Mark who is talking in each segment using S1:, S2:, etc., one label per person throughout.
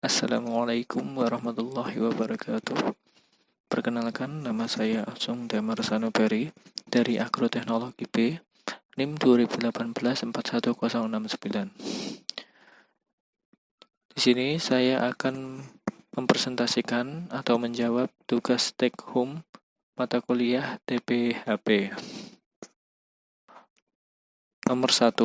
S1: Assalamualaikum warahmatullahi wabarakatuh. Perkenalkan, nama saya Asung Damar Sanubari dari Agroteknologi B, NIM 2018-41069. Di sini saya akan mempresentasikan atau menjawab tugas take home mata kuliah TPHP. Nomor 1.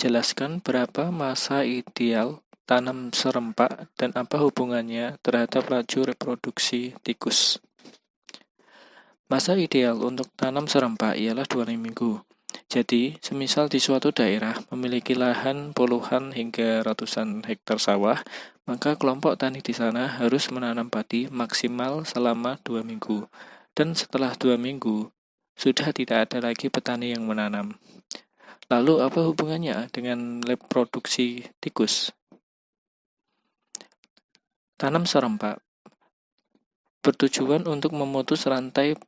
S1: Jelaskan berapa masa ideal tanam serempak dan apa hubungannya terhadap laju reproduksi tikus. Masa ideal untuk tanam serempak ialah 2 minggu. Jadi, semisal di suatu daerah memiliki lahan puluhan hingga ratusan hektar sawah, maka kelompok tani di sana harus menanam padi maksimal selama 2 minggu. Dan setelah 2 minggu, sudah tidak ada lagi petani yang menanam. Lalu apa hubungannya dengan reproduksi tikus? Tanam serempak bertujuan untuk memutus rantai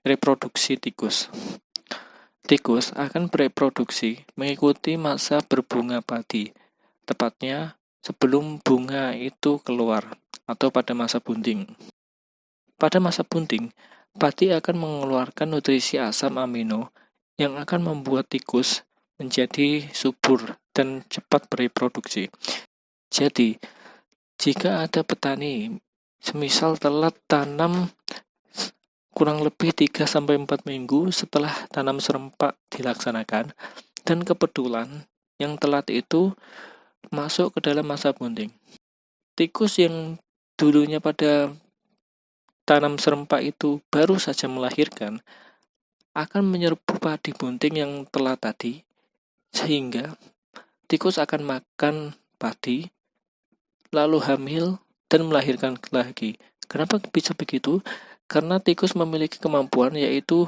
S1: reproduksi tikus. Tikus akan bereproduksi mengikuti masa berbunga padi, tepatnya sebelum bunga itu keluar atau pada masa bunting. Pada masa bunting, padi akan mengeluarkan nutrisi asam amino yang akan membuat tikus menjadi subur dan cepat bereproduksi. Jadi, jika ada petani semisal telat tanam kurang lebih 3-4 minggu setelah tanam serempak dilaksanakan, dan kebetulan yang telat itu masuk ke dalam masa bunting. Tikus yang dulunya pada tanam serempak itu baru saja melahirkan akan menyerbu padi bunting yang telat tadi, sehingga tikus akan makan padi, lalu hamil dan melahirkan lagi. Kenapa bisa begitu? Karena tikus memiliki kemampuan, yaitu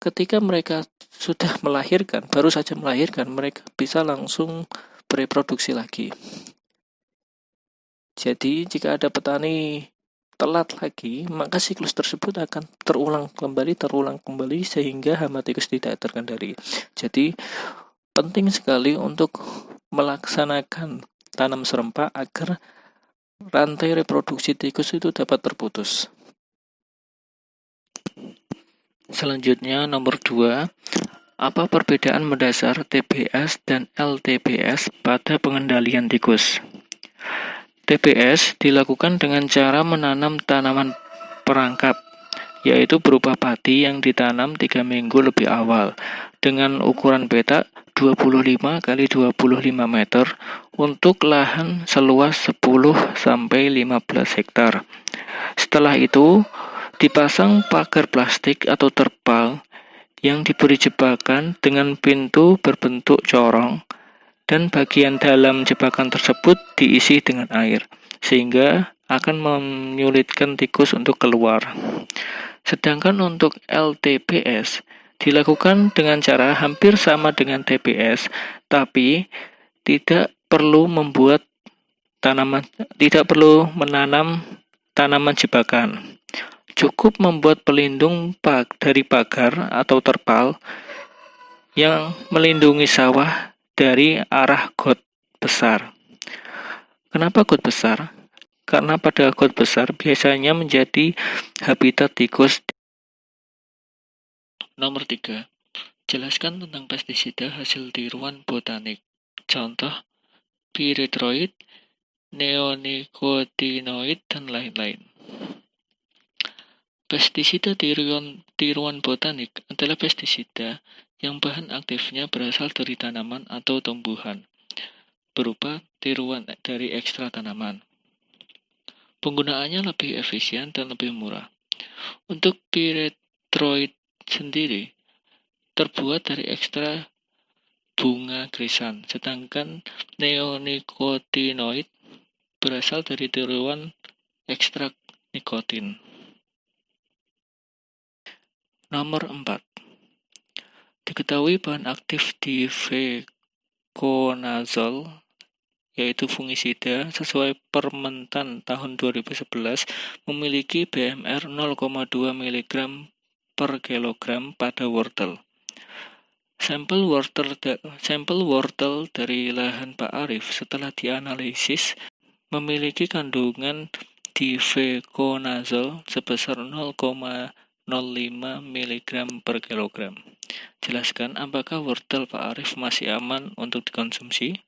S1: ketika mereka sudah melahirkan, baru saja melahirkan, mereka bisa langsung bereproduksi lagi. Jadi, jika ada petani telat lagi, maka siklus tersebut akan terulang kembali sehingga hama tikus tidak terkendali. Jadi, penting sekali untuk melaksanakan tanam serempak agar rantai reproduksi tikus itu dapat terputus. Selanjutnya, nomor 2. Apa perbedaan mendasar TBS dan LTBS pada pengendalian tikus? TBS dilakukan dengan cara menanam tanaman perangkap, yaitu berupa padi yang ditanam 3 minggu lebih awal, dengan ukuran petak 25 x 25 meter untuk lahan seluas 10-15 hektar. Setelah itu, dipasang pagar plastik atau terpal yang diberi jebakan dengan pintu berbentuk corong, dan bagian dalam jebakan tersebut diisi dengan air, sehingga akan menyulitkan tikus untuk keluar. Sedangkan untuk LTBS dilakukan dengan cara hampir sama dengan TBS, tapi tidak perlu menanam tanaman jebakan. Cukup membuat pelindung dari pagar atau terpal yang melindungi sawah dari arah got besar. Kenapa got besar? Karena pada got besar biasanya menjadi habitat tikus. Nomor 3. Jelaskan tentang pestisida hasil tiruan botanik. Contoh, pyrethroid, neonicotinoid, dan lain-lain. Pestisida tiruan botanik adalah pestisida yang bahan aktifnya berasal dari tanaman atau tumbuhan, berupa tiruan dari ekstra tanaman. Penggunaannya lebih efisien dan lebih murah. Untuk pyrethroid sendiri terbuat dari ekstra bunga krisan, sedangkan neonicotinoid berasal dari tiruan ekstrak nikotin. Nomor 4. Diketahui bahan aktif difeconazole, yaitu fungisida sesuai Permentan tahun 2011, memiliki BMR 0,2 mg per kilogram pada wortel. Sampel wortel dari lahan Pak Arif setelah dianalisis memiliki kandungan difeconazole sebesar 0,05 mg per kilogram. Jelaskan apakah wortel Pak Arif masih aman untuk dikonsumsi?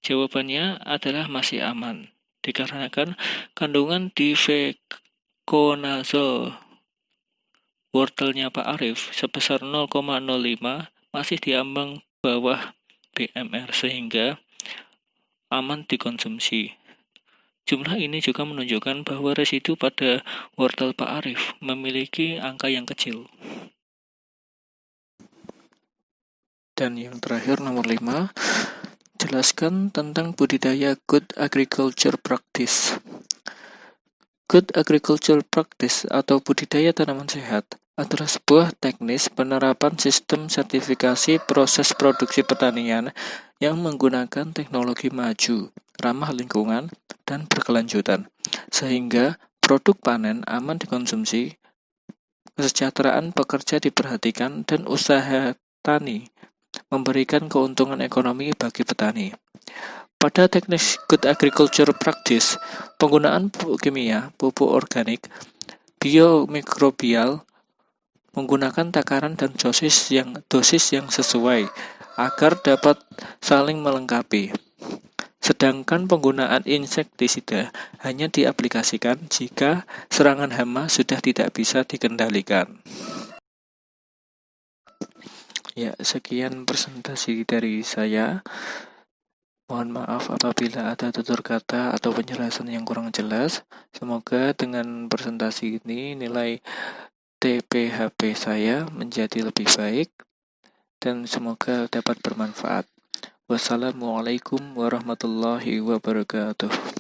S1: Jawabannya adalah masih aman, dikarenakan kandungan difeconazole wortelnya Pak Arif sebesar 0,05 masih di ambang bawah BMR sehingga aman dikonsumsi. Jumlah ini juga menunjukkan bahwa residu pada wortel Pak Arif memiliki angka yang kecil. Dan yang terakhir nomor 5, jelaskan tentang budidaya Good Agriculture Practice. Good Agriculture Practice atau budidaya tanaman sehat adalah sebuah teknis penerapan sistem sertifikasi proses produksi pertanian yang menggunakan teknologi maju, ramah lingkungan, dan berkelanjutan, sehingga produk panen aman dikonsumsi, kesejahteraan pekerja diperhatikan, dan usaha tani memberikan keuntungan ekonomi bagi petani. Pada teknis Good Agriculture Practice, penggunaan pupuk kimia, pupuk organik, biomikrobial, menggunakan takaran dan dosis yang sesuai agar dapat saling melengkapi. Sedangkan penggunaan insektisida hanya diaplikasikan jika serangan hama sudah tidak bisa dikendalikan. Ya, sekian presentasi dari saya. Mohon maaf apabila ada tutur kata atau penjelasan yang kurang jelas. Semoga dengan presentasi ini nilai TPHP saya menjadi lebih baik dan semoga dapat bermanfaat. Wassalamualaikum warahmatullahi wabarakatuh.